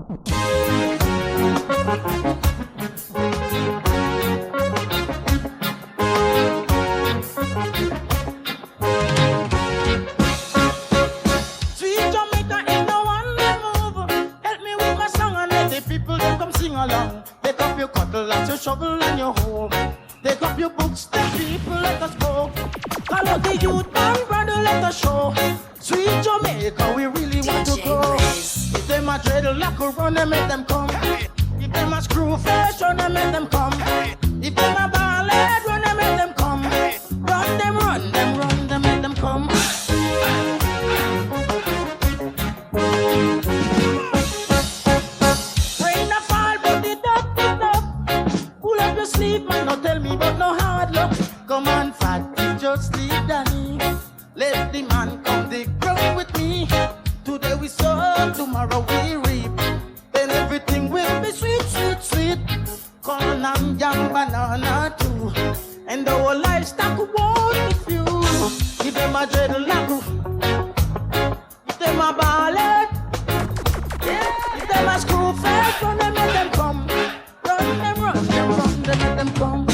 Sweet Jamaica is the one that move. Help me with my song and let the people them come sing along. Take up your cutlass, your shovel and your hoe. Take up your books, the people let us go. Call out the youth and brother let us show. Sweet Jamaica, we really want to go. If them a dreadlock or run, them make them come. If them a screw face, run, them make them come. If them a ballad, run, them make them come. Run them, run them, run them, make them come. Rain a fall, but the duck. Cool up your sleep, man, don't tell me about no hard luck. Come on, fatty, just sleep, Danny. Let the man come dig ground with me. Today we sow, tomorrow we reap. Then everything will be sweet, sweet, sweet. Corn and yam, banana too. And our livestock won't be few. Give them a dreadlock. Give them a ballet. If them a screw face, run them, let them come. Run them, run them, run them, let them come.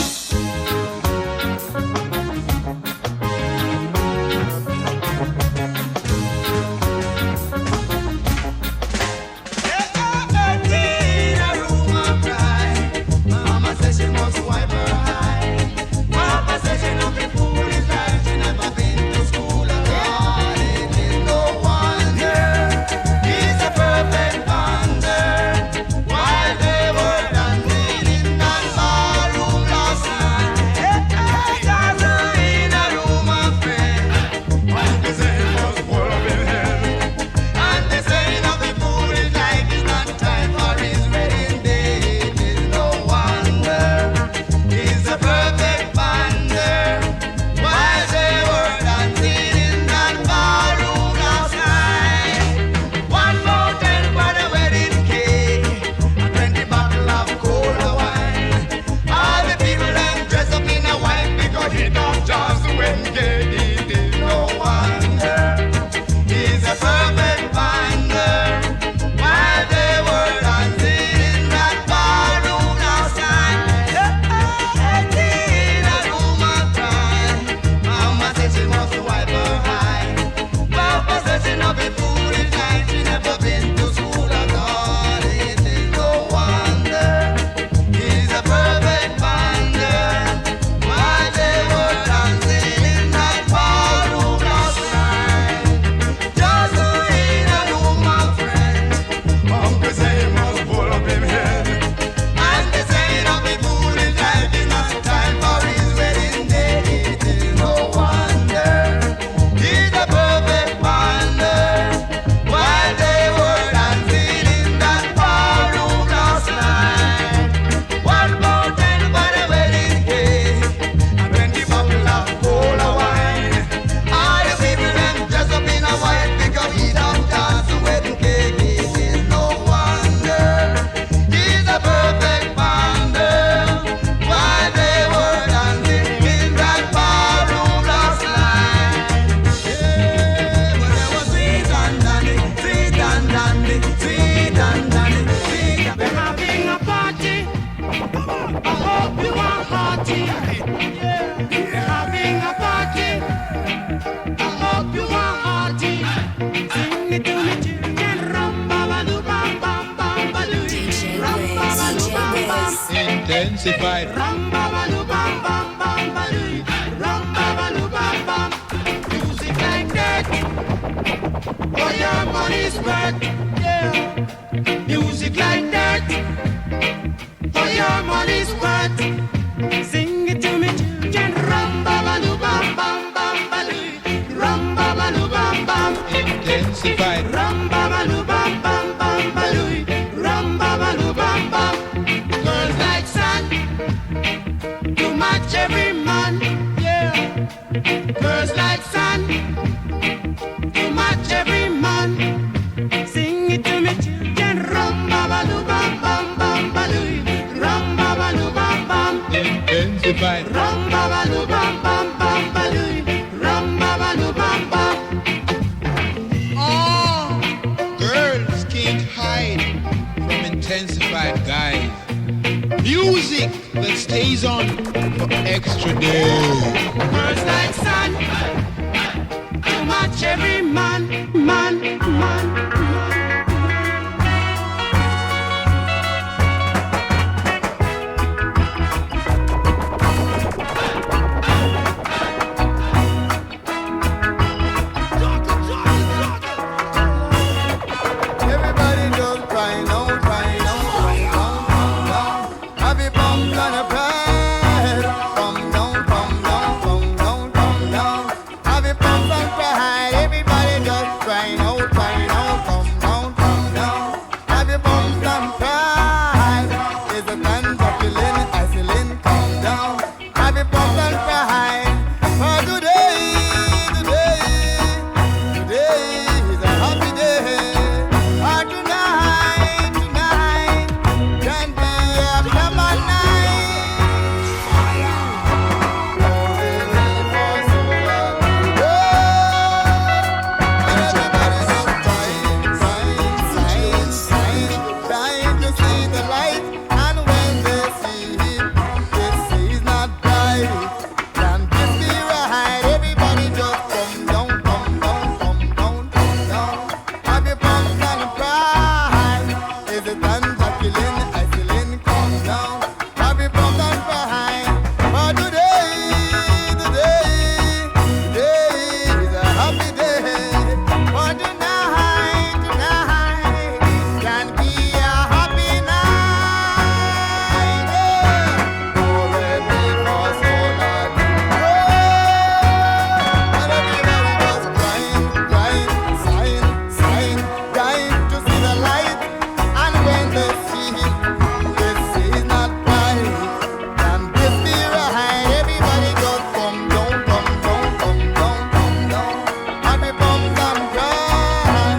Intensified. Music like that, for your money's worth. Yeah. Music like that, for your money's worth. Sing it to me, children. Rum ba ba loo bam bam bam ba loo. Rum ba ba loo bam bam. Intensified. Rum ba ba loo bam bam bam ba loo. Rum ba ba loo bam bam. Girls like sun, to match every man. Yeah. Girls like sun, to match every man. Sing it to me, children. Rum ba ba loo bam bam bam ba loo. Rum ba ba loo bam bam. Intensified. Rum ba ba loo bam bam bam ba loo. Rum ba ba loo bam bam. Oh, girls can't hide intensified, guys. Music that stays on for extra days. Girls like sun, too much every man. Everybody just crying out, crying out, crying out, crying out. Have you pumped on a pride? Come down, come down, come down, come down. Have you pumped on pride? Everybody just crying out, crying out, come down, come down. Have you pumped on pride? Is the man popular, isolin, come down. Have you pumped on pride? For today is a happy day. For tonight can be a summer night. Everybody's just trying to see the light, and when they see it, they say it's not bright. Can this be right? Everybody just come down, come down, come down, come down. Have you pumped on the pride? Is it Jacqueline, Iselin, come down? Have you pumped on pride? For today is a happy day. For tonight can be a happy night. Already for so long. And everybody just crying, crying to see the light. And when they see it, they say it's not bright. Can this be right? Everybody just come down, come down, come down, come down. Happy bumps and cry.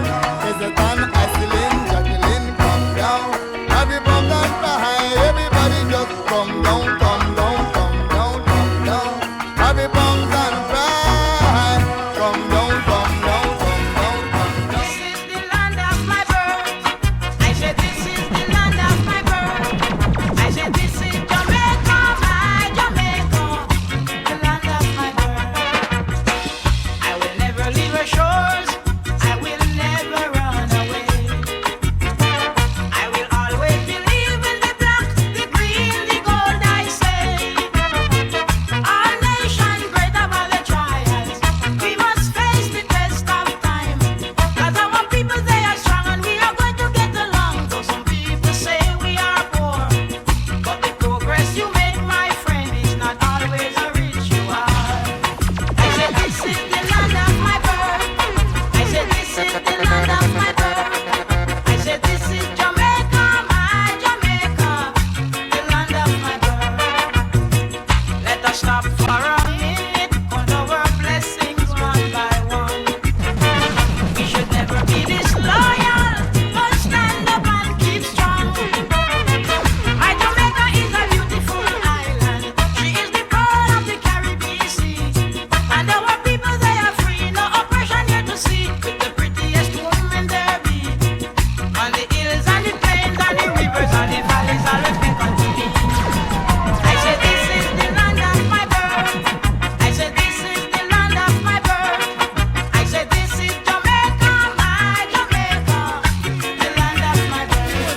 Is it an Iselin, Jacqueline, come down. Happy bumps and cry. Everybody just come down, come down, come down, come down. Happy bumps and cry. Come down, come down, come down, come down. This is the land of my birth. I said this is the land of my birth. I said this is Jamaica, my Jamaica, the land of my birth. I will never leave her shores. I will never run away. I will always believe in the black, the green, the gold. I say, our nation great above the trials. We must face the test of time. 'Cause our people they are strong and we are going to get along. Though some people say we are poor, but the progress you make, my friend, is not always a ritual. I said this is the land of my birth. I said this is the land of my birth. I said this is Jamaica, my Jamaica, the land of my birth. Let us stop for a minute, count our blessings one by one. We should never be disloyal, but stand up and keep strong. My Jamaica is a beautiful island. She is the pearl of the Caribbean Sea. And our people, they are free, no oppression here to see. With the prettiest woman there be. On the hills and the plains and the rivers and the valleys, all the people to be. I said this is the land of my birth. I said this is the land of my birth. I said this is Jamaica, my Jamaica, the land of my birth.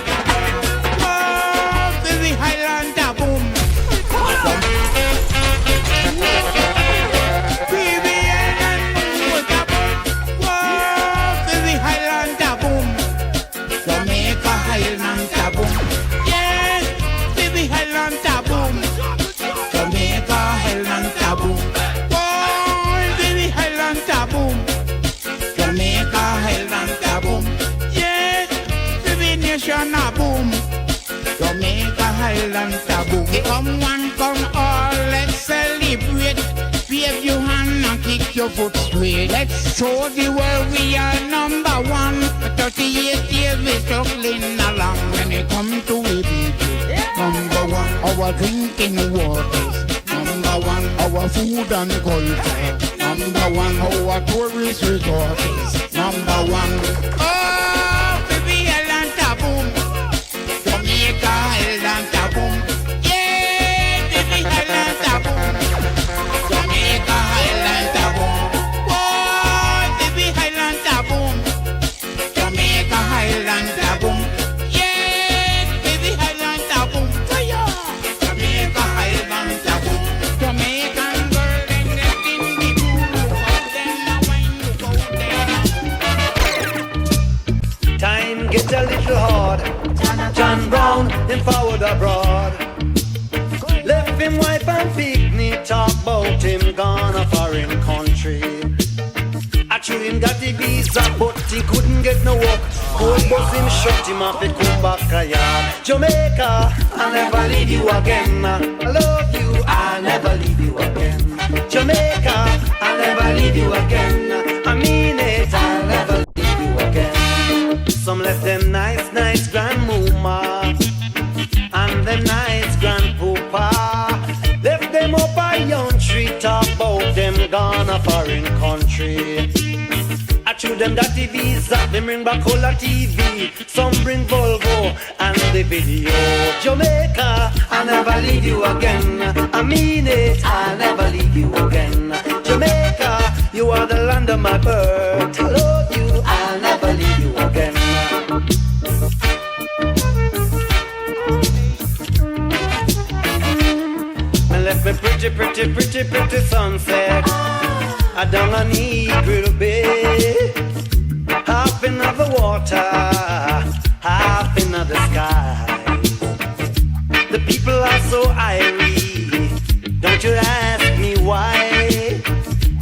Oh, the Highlander boom. BBN and with a boom. Oh, the Highlander boom. Jamaica Highlander boom. Yeah, the Highlander boom. Jamaica Highlander boom. Oh, the Highlander boom. Jamaica Highlander boom. Yeah, the nation a boom. Jamaica Highland taboo. Come one, come all, let's celebrate. Wave your hand and kick your foot straight. Let's show the world we are number one. For 38 years we struggling along. When it come to we people, number one, our drinking waters. Number one, our food and culture. Number one, our tourist resorts. Number one, oh, baby, Highland taboo. John Brown, him forward abroad. Left him wife and picnic, talk about him gone a foreign country. Actually him got the visa, but he couldn't get no work. Cold bus him shut him off, he come back a yard. Jamaica, I'll never leave you again. I love you, I'll never leave you again. Jamaica, I'll never leave you again. I mean it, I'll never leave you again. Some left them nice grandmama and them nice grandpapa. Left them up a young tree, talk about them gone a foreign country. I chew them dirty visa, them bring back all the TV. Some bring Volvo and the video. Jamaica, I'll never leave you again. I mean it, I'll never leave you again. Jamaica, you are the land of my birth. I love you, I'll never leave you again. I left me pretty sunset. I down on Eagle Bay. Half in the water, half in the sky. The people are so irie. Don't you ask me why.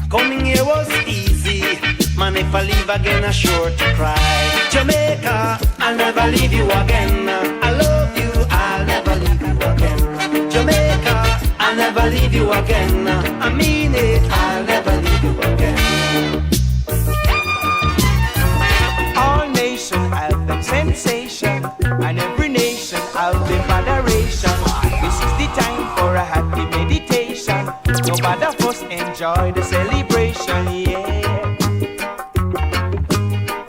Coming here was easy. Man, if I leave again, I'm sure to cry. Jamaica, I'll never leave you again. I love you, I'll never leave you again. Jamaica, I'll never leave you again. I mean it, I'll never leave you again. All nations have them sensation, and every nation have them adoration. This is the time for a happy meditation. Nobody first enjoy the celebration, yeah.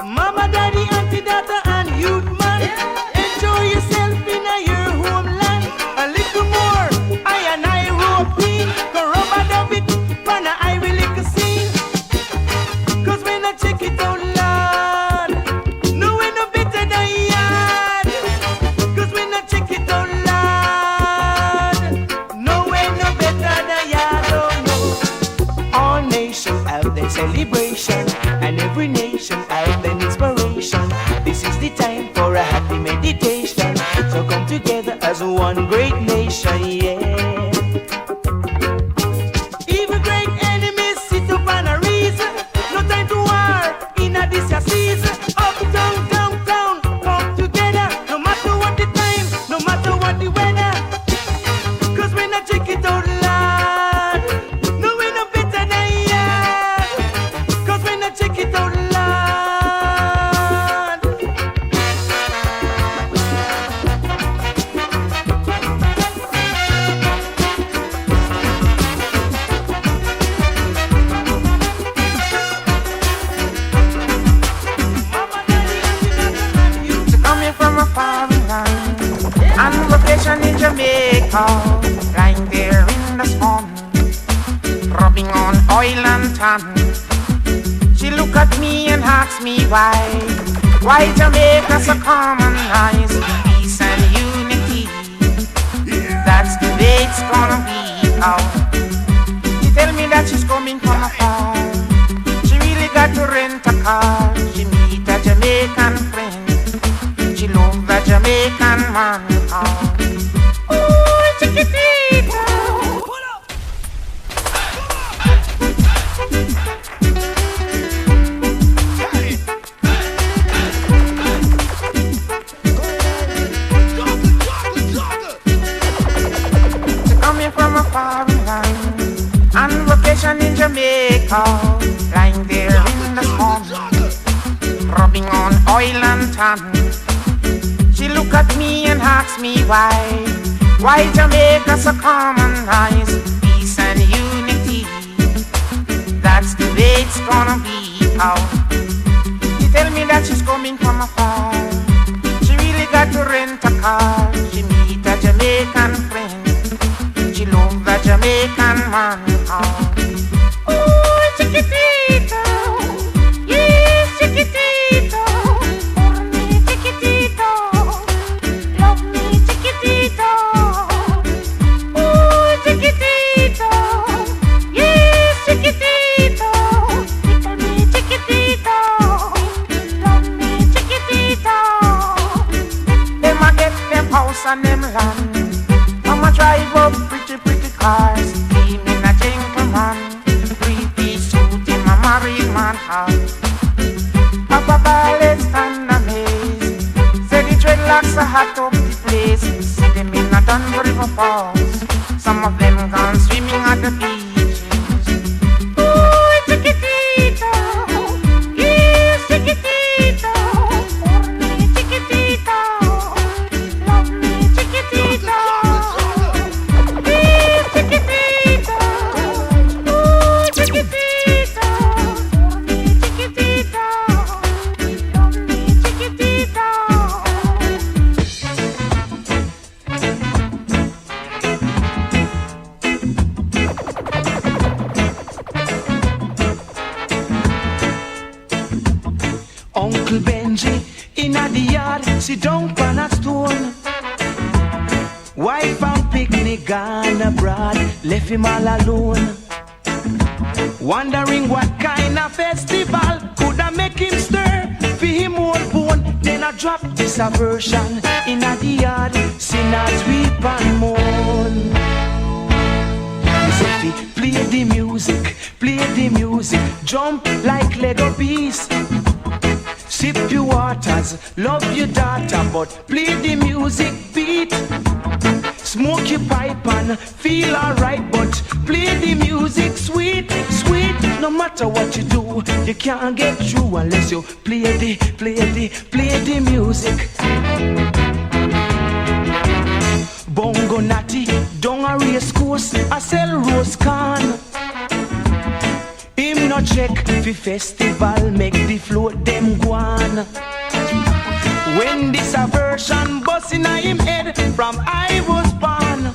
Mama, daddy, auntie, daughter, and youth man, enjoy yourself in your homeland. A little more, I and I rope in. Go rubber dub it, pana I will lick a scene. Cause when I check it out loud, no way no better than yard. Cause when I check it out loud, no way no better than yard, oh no. All nations have their celebration, and every nation have their inspiration. This is the time for a happy meditation. So come together as one great nation, yeah. Even great enemies sit up on a reason. No time to war in a this season. Up, down, down, down, come together. No matter what the time, no matter what the weather. Cause when I check it out loud, no way no better than yard. Cause when I check it out loud. Coming from a foreign land, on vacation in Jamaica, lying there in the sun, rubbing on oil and tan. She look at me and asks me why Jamaica so common nice, peace and unity. That's the way it's gonna be. Oh. She tell me that she's coming from afar. She really got to rent a car. She meet a Jamaican friend. She love the Jamaican man. Oh, chiquitita. Coming from a foreign land, on vacation in Jamaica, lying there in the sun, rubbing on oil and tan. She look at me and asks me why Jamaica so common nice, peace and unity. That's the way it's gonna be. Oh. She tell me that she's coming from afar. She really got to rent a car. She meet a Jamaican friend. She love the Jamaican man. Oh, chiquitita, yes, chiquitita, for me, chiquitita, love me, chiquitita. Oh, chiquitita, yes, chiquitita, for me, chiquitita, love me, chiquitita. Them a get and them land. I'ma drive up pretty, pretty cars. Be me a gentleman. 3-piece suit in my married man house. Papa Ball stand amazed. Say the dreadlocks are hot up the place. See them in a Dunbar River Falls. Some of them gone swimming at the beaches. Ooh, chiquitito, yes, chiquitito, for me, chiquitito, love me, chiquitito, yes, chiquitito, ooh, chiquitito, for me, chiquitito, love me, chiquitito. Uncle Benji inna the yard, sit down on a stone. Wife and picnic gone abroad, left him all alone. Wondering what kind of festival coulda make him stir for him old bone. Then I drop this a version inna the yard, sinners weep and moan. Sophie, play the music, jump like Lego piece. Sip your waters, love your daughter, but play the music beat. Smoke your pipe and feel alright, but play the music sweet, sweet. No matter what you do, you can't get through unless you play the music. Bongo natty, down a race course, I sell rose can. Him no check fi festival, make the float them go on. When this a version bust inna him head from I was born,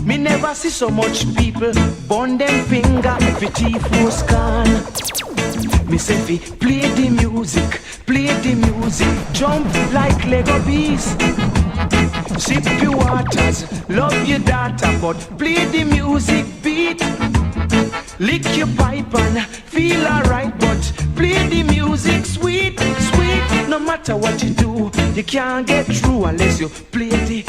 me never see so much people burn them finger fi thief was gone. Me say fi play the music, jump like Lego bees. Sip your waters, love your daughter, but play the music beat. Lick your pipe and feel alright, but play the music sweet, sweet. No matter what you do, you can't get through unless you play the.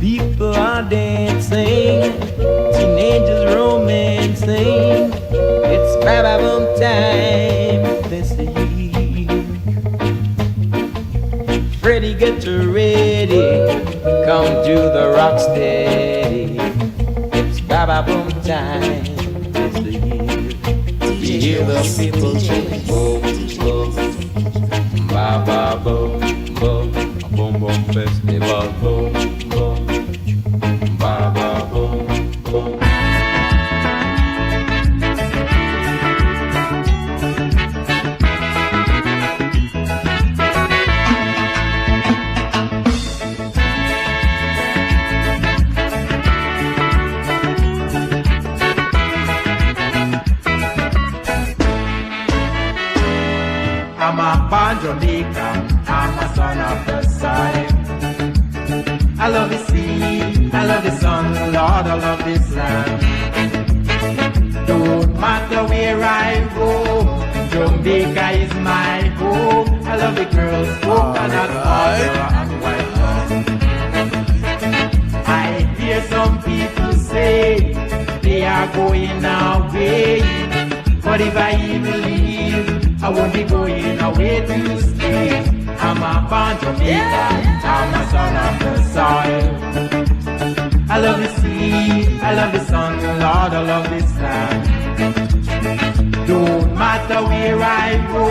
People are dancing, teenagers romancing. It's Baba Boom time this year. Freddie, get ready, come to the rock steady. It's Baba Boom time this year. You hear the people sing boom boom, Baba Boom boom, boom boom festival boom boom, Baba Boom boom. I'm a born Jamaican, I'm a son of the soil. I love the sea, I love the sun, Lord, I love this land. Don't matter where I go, Jamaica is my home. I love the girls, coconut water and white rum. I hear some people say they are going away, but if I even leave, I won't be going away to stay. I'm a born Jamaican, I'm a son of the soil. I love the sea, I love the sun, Lord, I love this land. Don't matter where I go,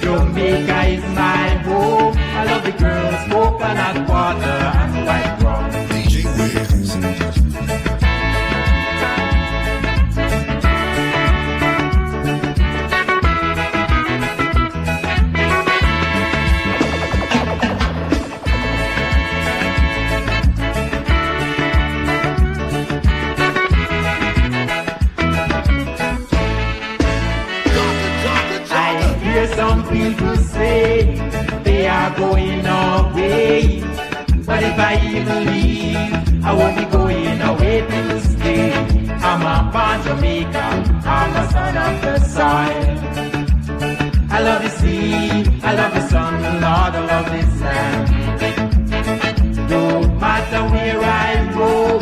Jamaica is my home. I love the girls, coconut water and white rum. DJ Wiz. Some people say they are going away, but if I even leave, I won't be going away to stay. I'm a born Jamaican, I'm a son of the soil. I love the sea, I love the sun, Lord, I love this land. Don't matter where I go,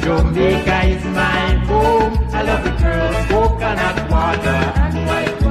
Jamaica is my home. I love the girls, coconut water and white rum.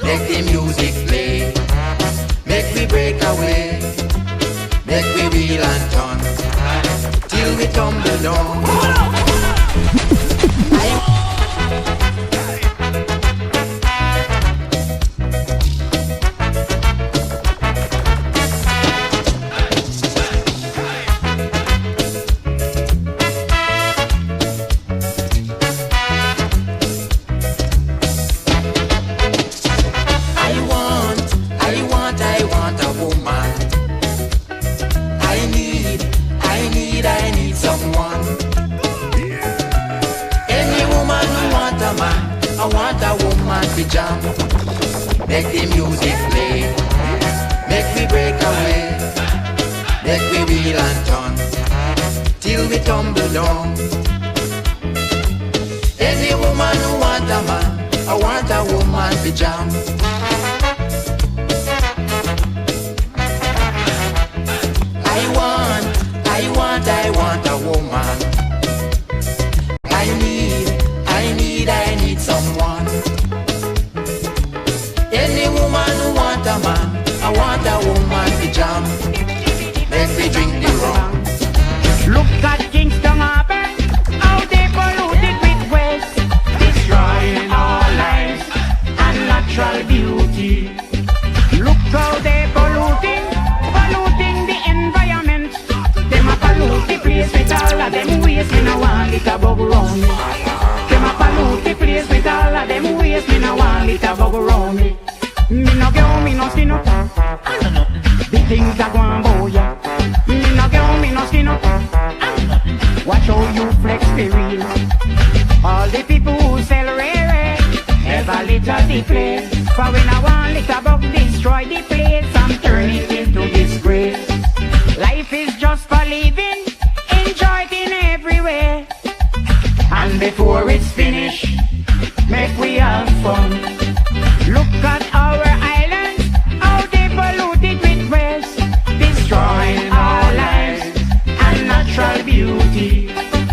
Let the music play, make we break away, make we wheel and turn, till we tumble down. Jam, make the music play, make we break away, make we wheel and turn, till we tumble down. Any woman who want a man, I want a woman to jam. I want a woman. I need someone. Any woman who want a man, I want a woman to jam. Make me drink the rum. Look at Kingston Harbor, how they polluted with waste, destroying our lives and natural beauty. little bug around me. Me no girl, me no skin up. The things are going bow ya. Me no girl, me no skin up. Watch how you flex the real. All the people who sell rare never litter the place. For when I want little bug destroy the place, I'm turning it into disgrace. Life is just for living, enjoy it in every way. And before it's finished, make we have fun. Look at our islands, how they polluted with waste, destroying our lives and natural beauty.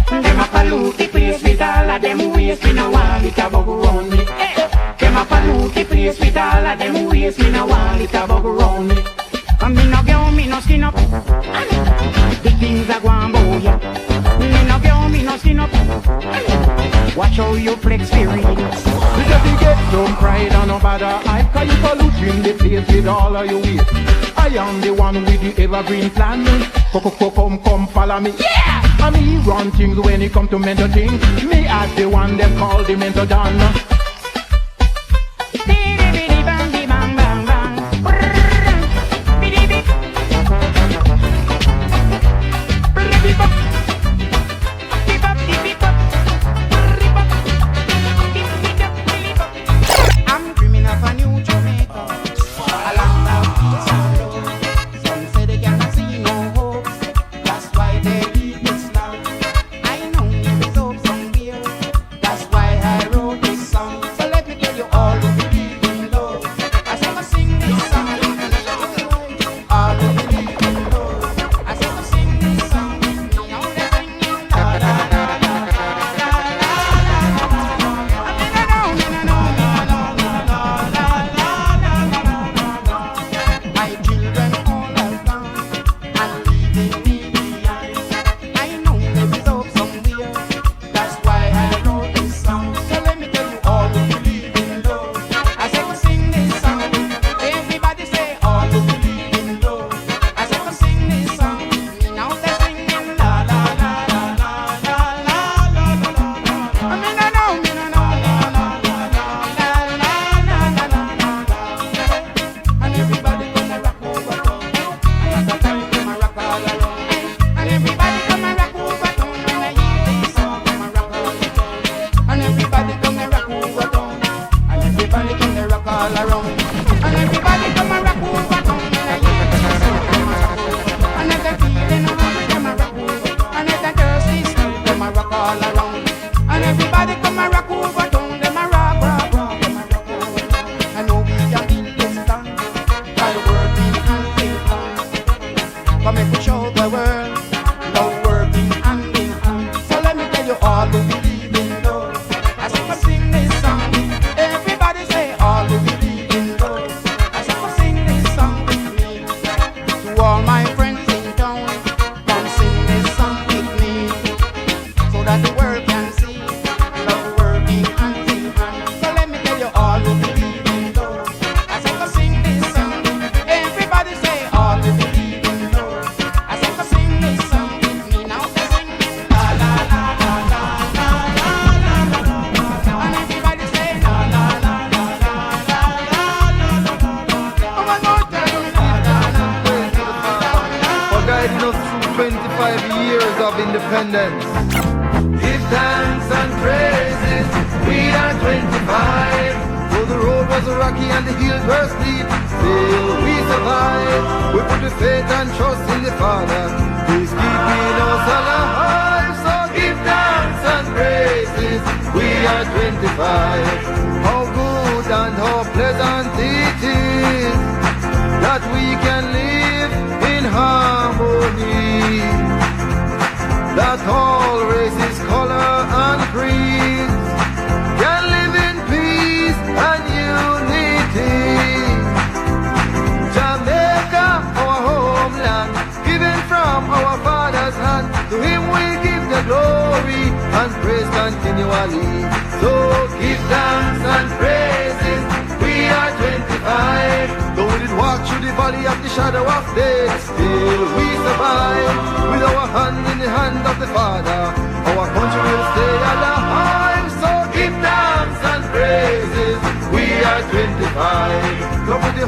Them a pollute the place with all of them waste. Me no want little bug around me. Them a pollute the place with all of them waste. Me no want little bug around me. And me no girl, me no skin up. The things are going bow ya. Me no girl, me no skin up. Watch how you flex the real. You just get some pride and no bother hype, 'cause you polluting the place with all of your waste. I am the one with the evergreen plan. Come follow me. Yeah! I me run things when it come to mental things. Me as the one them call the mental done.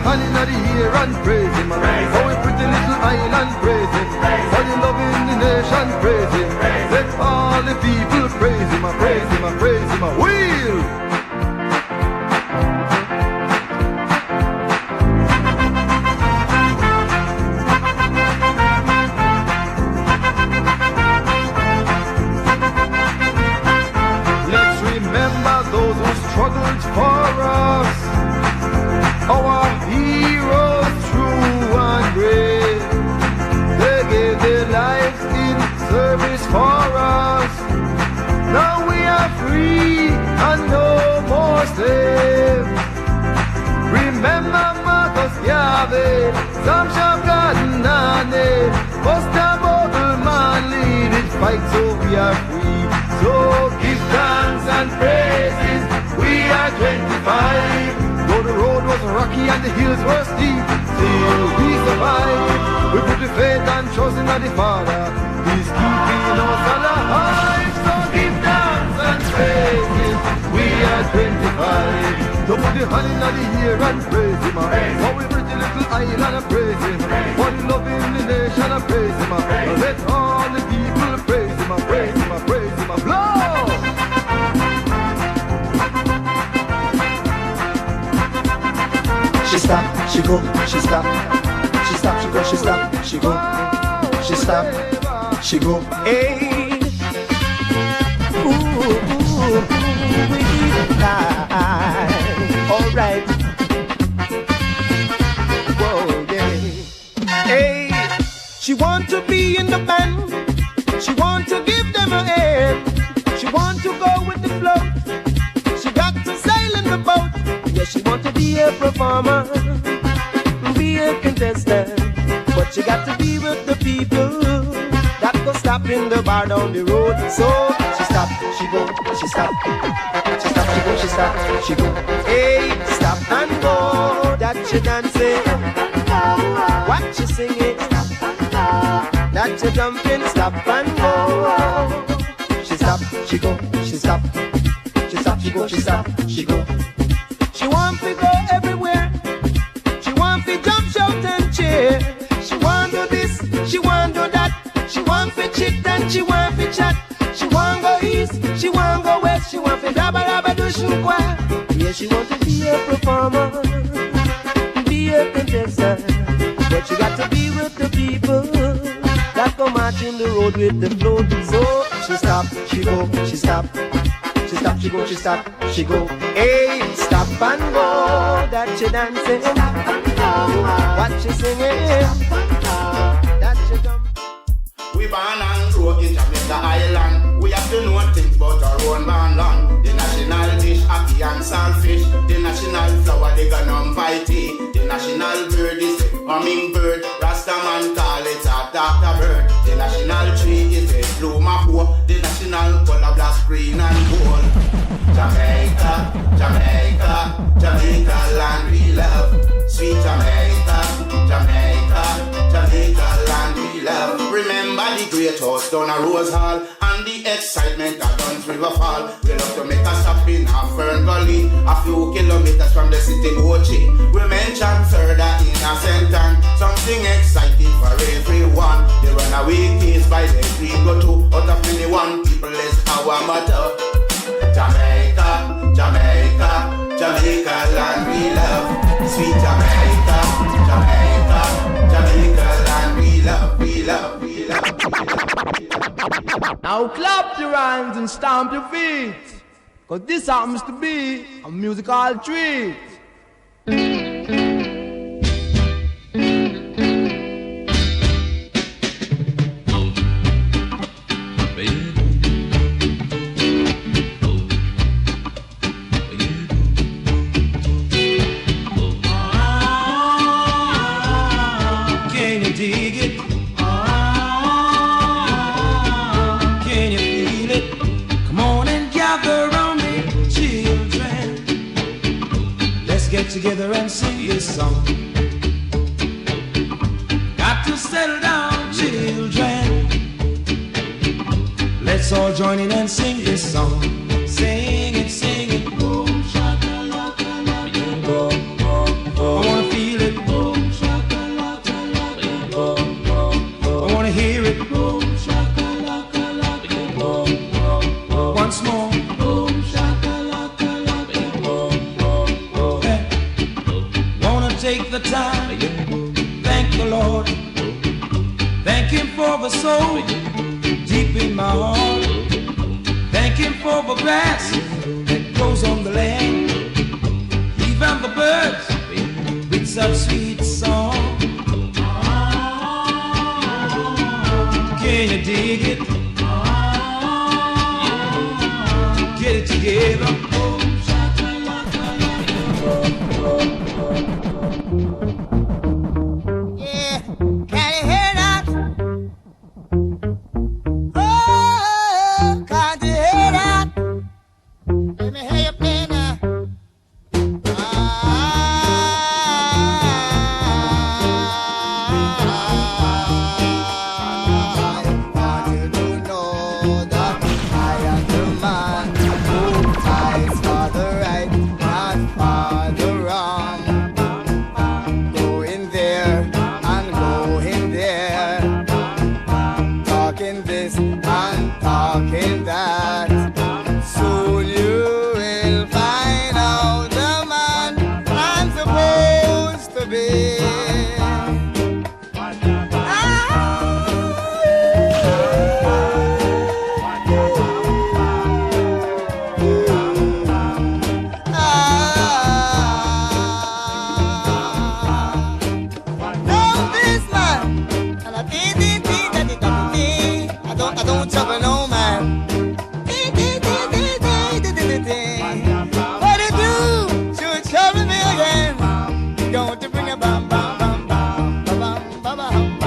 hand in the air and praise him. For we pretty little island praise him. For the love in the nation praise him. Let all the people praise him, praise him, praise him. Wheel! Let's remember those who struggled for us. Our heroes, true and great. They gave their lives in service for us. Now we are free and no more slaves. Remember Marcus Garvey, Sam Shafgarden and Buster Bottleman leading fight so we are free. So give thanks and praises, we are 25. Though the road was rocky and the hills were steep, still we survived. We put the faith and trust in the Father, He's keeping us alive. So give thanks and praises, we are 25. So put the hand in the air and praise Him. For we pretty little island and praise Him. For the love in the nation and praise Him. Let all the people praise Him, praise Him, praise Him. Blow! She stop, she go, she stop. She stop, she go, she stop, she go. She stop, she go. Hey, ooh, we die. All right. Whoa, yeah. Hey, she want to be in the band. She want to give them a hand. She want to go with the flow. She got to sail in the boat. Yeah, she want to be a performer, be a contestant, but she got to be with the people that go stop in the bar down the road. So she stop, she go, she stop. She stop, she go, she stop, she go. Hey, stop and go. That she dancing, what she singing, that she jumping. Stop and go. She stop, she go, she stop. She stop, she go, she stop, she go. She want to go everywhere. She want to jump, shout and cheer. She want to do this, she want to do that. She want to chit and she want to chat. She want go east, she want go west. She want to dabba dabba do shukwa. Yeah, she want to be a performer, be a contestant, but she got to be with the people that go marching the road with the flow. So she stop, she go, she stop. She stop, she go, she stop, she go. Hey, stop and go. That she dancing, what she singing, that she jump. We born and grow in Jamaica Island. We have to know things about our own born land. The national dish, ackee and saltfish. The national flower, the ganum tea. The national bird is the hummingbird. Rastaman call it a doctor bird. The national tree is the blue mapo. The national color black, green and gold. Jamaica, Jamaica, Jamaica land we love. Sweet Jamaica, Jamaica, Jamaica land we love. Remember the great house down a Rose Hall and the excitement at Duns River Fall. We love to make a stop in a Fern Gully, a few kilometers from the city Ochi. We mention further in a Senton, something exciting for everyone. The runaway case by the Green go to out of anyone. People is our motto. Jamaica, Jamaica, Jamaica land we love. Sweet Jamaica, Jamaica, Jamaica land we love, we love, we love, we love. Now clap your hands and stamp your feet, 'cause this happens to be a musical treat. Together and sing this song. Got to settle down, children. Let's all join in and sing this song. Sing it, sing it. Oh, I wanna feel it. take the time. Thank the Lord. Thank Him for the soul deep in my heart. Thank Him for the grass that grows on the land. Even the birds with such sweet song. Can you dig it? Get it together. Yeah, can you hear that? Oh, can't you hear that? Let me hear you play now. I want you to know that I am the man who fights for the right, not for the wrong. Going there and going there, talking this and talking that. Soon you will find out the man I'm supposed to be. Know this man, and I don't trouble no man. What if you should trouble me again? Going to bring a bam bam bam bam bam bam bam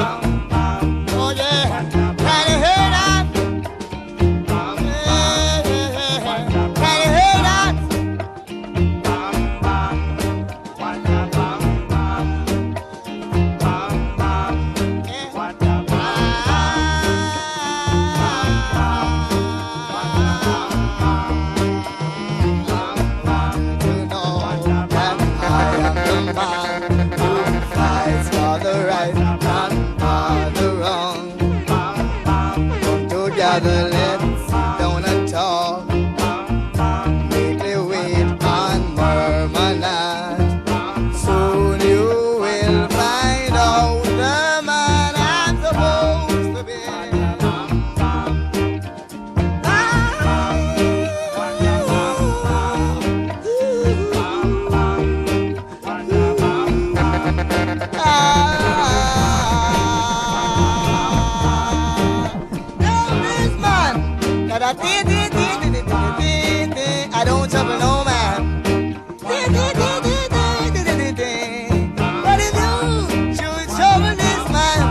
bam. Oh yeah, can you hear that? Can you hear that? You know that I am the man who fights for the right and for the wrong. Come together, let's sit down and talk. Make wait and murmur not. Soon you will find out the man I'm supposed to be. I don't trouble no man. But if you should trouble this man,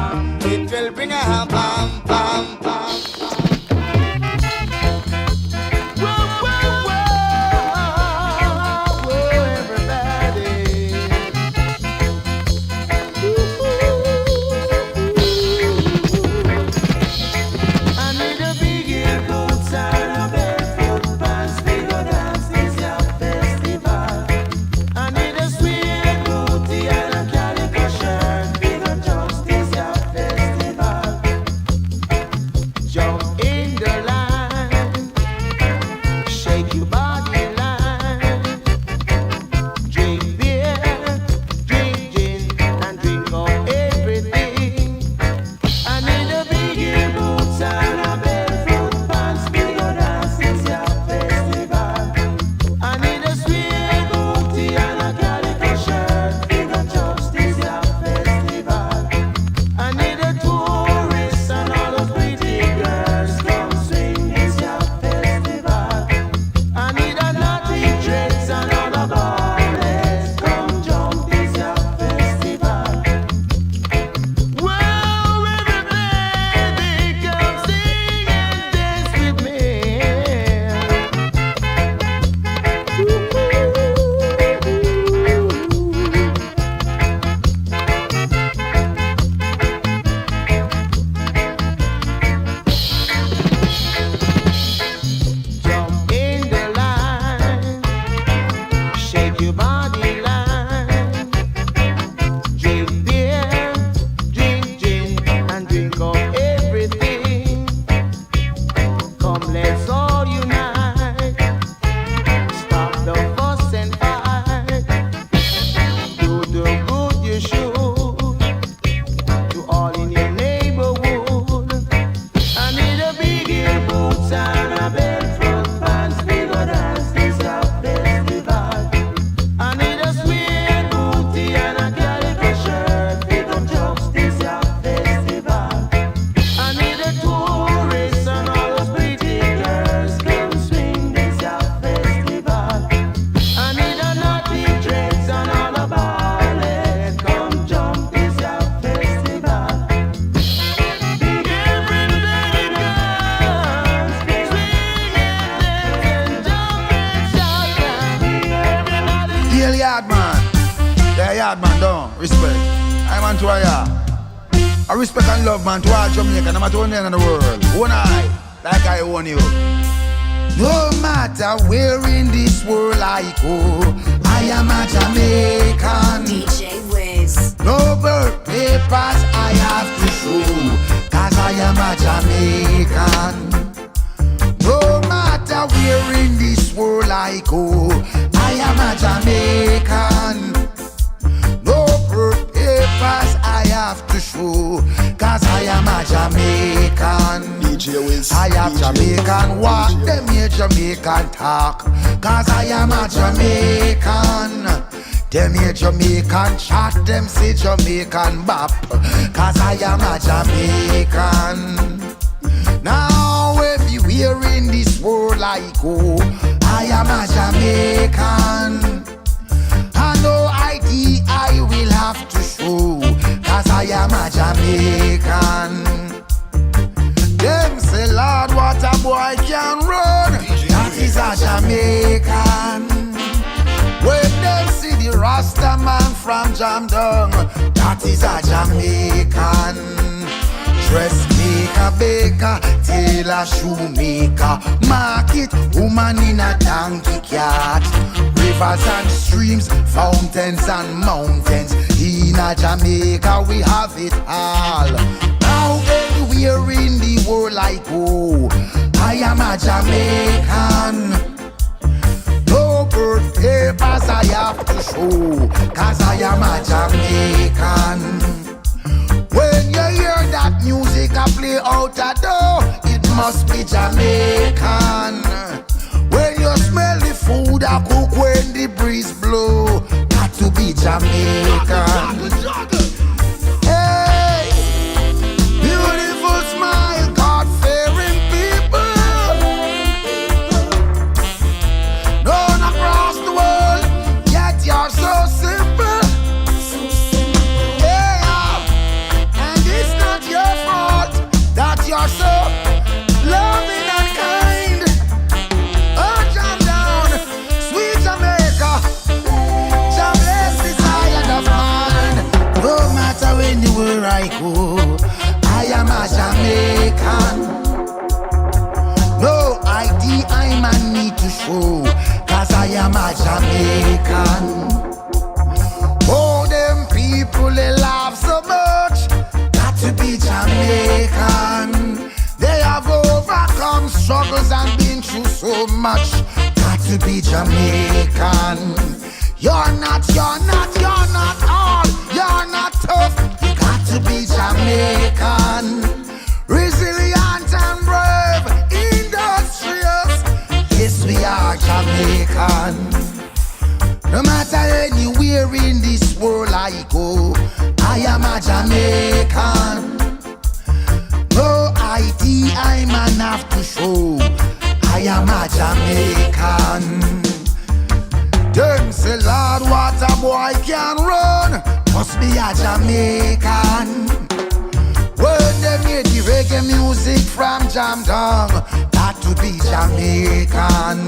it will bring a bam bam bam. I need a big ear boots and a barefoot pants. We go dance this your festival. I need a sweet booty and a calico shirt. We go just this your festival. Jump in the line, shake your body line. Drink beer, drink gin, and drink up everything. I need a big ear boots and a barefoot pants. We go dance this your festival. I need a sweet booty and a calico shirt. We go just this your festival. I need a tourist and all the pretty girls come swing this your festival. I need a naughty dreads and all the ballets come jump this your festival. Well, everybody come sing and dance with me. Jump in the line, shake your body line. Drink beer, drink gin, and drink up everything. Come, let's all unite. Stop the fuss and fight. Do the good Hail yard man. Yeah, yard man, don't respect. I'm on to a yard. I respect and love man to all Jamaica, no matter where in the world. One eye, like I own you. No matter where in this world I go, I am a Jamaican. DJ Wiz. No birth papers I have to show, cause I am a Jamaican. No matter where in this world I go, I am a Jamaican. No birth papers I have to show, cause I am a Jamaican. DJ Wiz. I am Jamaican walk, them here Jamaican talk, cause I am a Jamaican. Them here Jamaican chat, them say Jamaican bop, cause I am a Jamaican. Now everywhere in this world I go, I am a Jamaican. And no ID I will have to show, cause I am a Jamaican. Them say Lord what a boy can run, that is a Jamaican. When them see the Rasta man from Jamdong, that is a Jamaican. Dressmaker, baker, tailor, shoemaker, market, woman in a donkey cart. Rivers and streams, fountains and mountains. In a Jamaica we have it all. Now anywhere in the world I go, I am a Jamaican. No birth papers I have to show, cause I am a Jamaican. When you hear that music I play out a door, it must be Jamaican. When you smell the food I cook when the breeze blow, got to be Jamaican. Hey, beautiful smile, God-fearing people, known across the world, yet you're so simple. You're so loving and kind. Oh, jam down, sweet Jamaica. Jam bless this island of mine. No matter anywhere I go, I am a Jamaican. No ID I man need to show, cause I am a Jamaican. Oh, them people they laugh so much, got to be Jamaican. They have overcome struggles and been through so much, got to be Jamaican. You're not all, you're not tough, you got to be Jamaican. Resilient and brave, industrious, yes we are Jamaican. No matter anywhere in this world I go, I am a Jamaican. No ID I man have to show, I am a Jamaican. Them say Lord what a boy can run, must be a Jamaican. When them hear the reggae music from Jamdong, got to be Jamaican.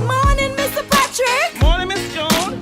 Morning, Mr. Patrick. Morning, Miss Joan.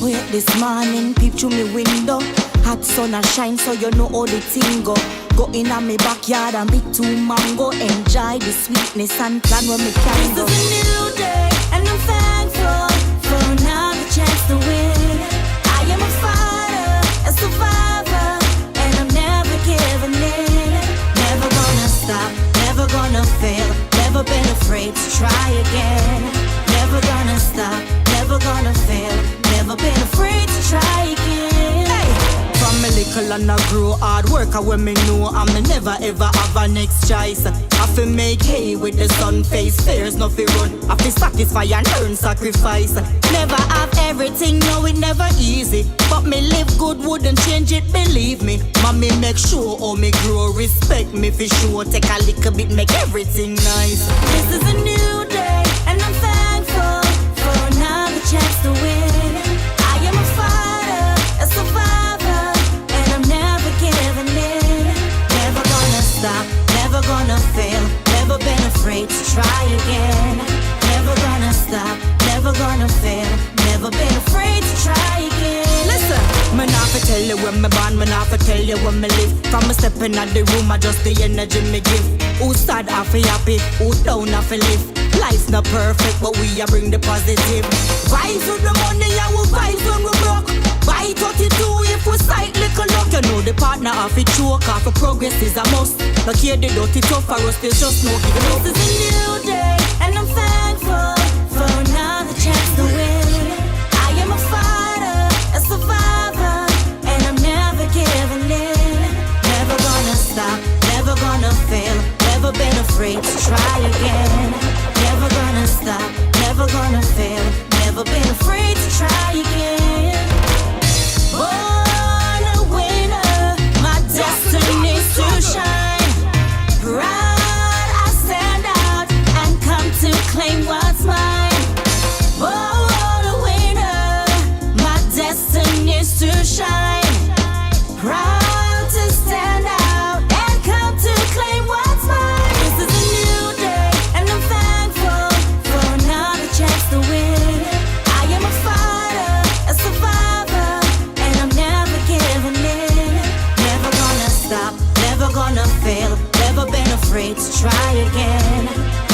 Wake this morning, peep through me window. Hot sun a shine, so you know how the thing go. Go in a me backyard and big two mango. Enjoy the sweetness and plan where me can go. This is a new day, and I'm thankful for another chance to win. I am a fighter, a survivor, and I'm never giving in. Never gonna stop, never gonna fail. Never been afraid to try again. Never gonna stop, never gonna fail. Never been afraid to try again. From me little and I grow hard work, when me know I'm never ever have a next choice. I feel make hay with the sun face, fears no fi run. I feel satisfy and earn sacrifice. Never have everything, no it never easy. But me live good, wouldn't change it, believe me. Mommy make sure how me grow, respect me for sure. Take a little bit, make everything nice. This is a new day, and I'm thankful for another chance to win. I am a fighter, a survivor, and I'm never giving in. Never stop, never gonna fail. Never been afraid to try again. Never gonna stop, never gonna fail. Never been afraid to try again. Listen, me not fi tell you when me born, me not fi tell you when me live. From me stepping out the room, I just the energy me give. Who sad, I fi happy, who down, I fi live. Life's not perfect, but we a bring the positive. Vibes with the money, and we vibes when we broke. Buy 32 if we sight little luck. You know the partner off it choke off, for progress is a must. Look here the dirty tough for us, there's just no giving up. This is a new day, and I'm thankful for another chance to win. I am a fighter, a survivor, and I'm never giving in. Never gonna stop, never gonna fail. Never been afraid to try again. Never gonna stop, never gonna fail. Never been afraid to try again. Born a winner, my destiny's to shine. Proud I stand out and come to claim what's mine. Born a winner, my destiny's to shine. Proud to stand out and come to claim what's mine. This is a new day and I'm thankful for another chance to win. I am a fighter, a survivor, and I'm never giving in. Never gonna stop, never gonna fail. Never been afraid to try again.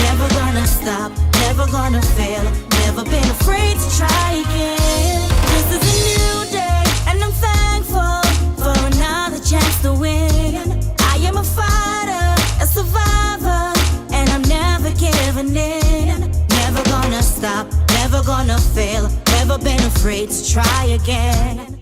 Never gonna stop, never gonna fail. Never been afraid to try again. This is a new day and I'm thankful for another chance to win. I am a fighter, a survivor, and I'm never giving in. Never gonna stop, never gonna fail. Never been afraid to try again.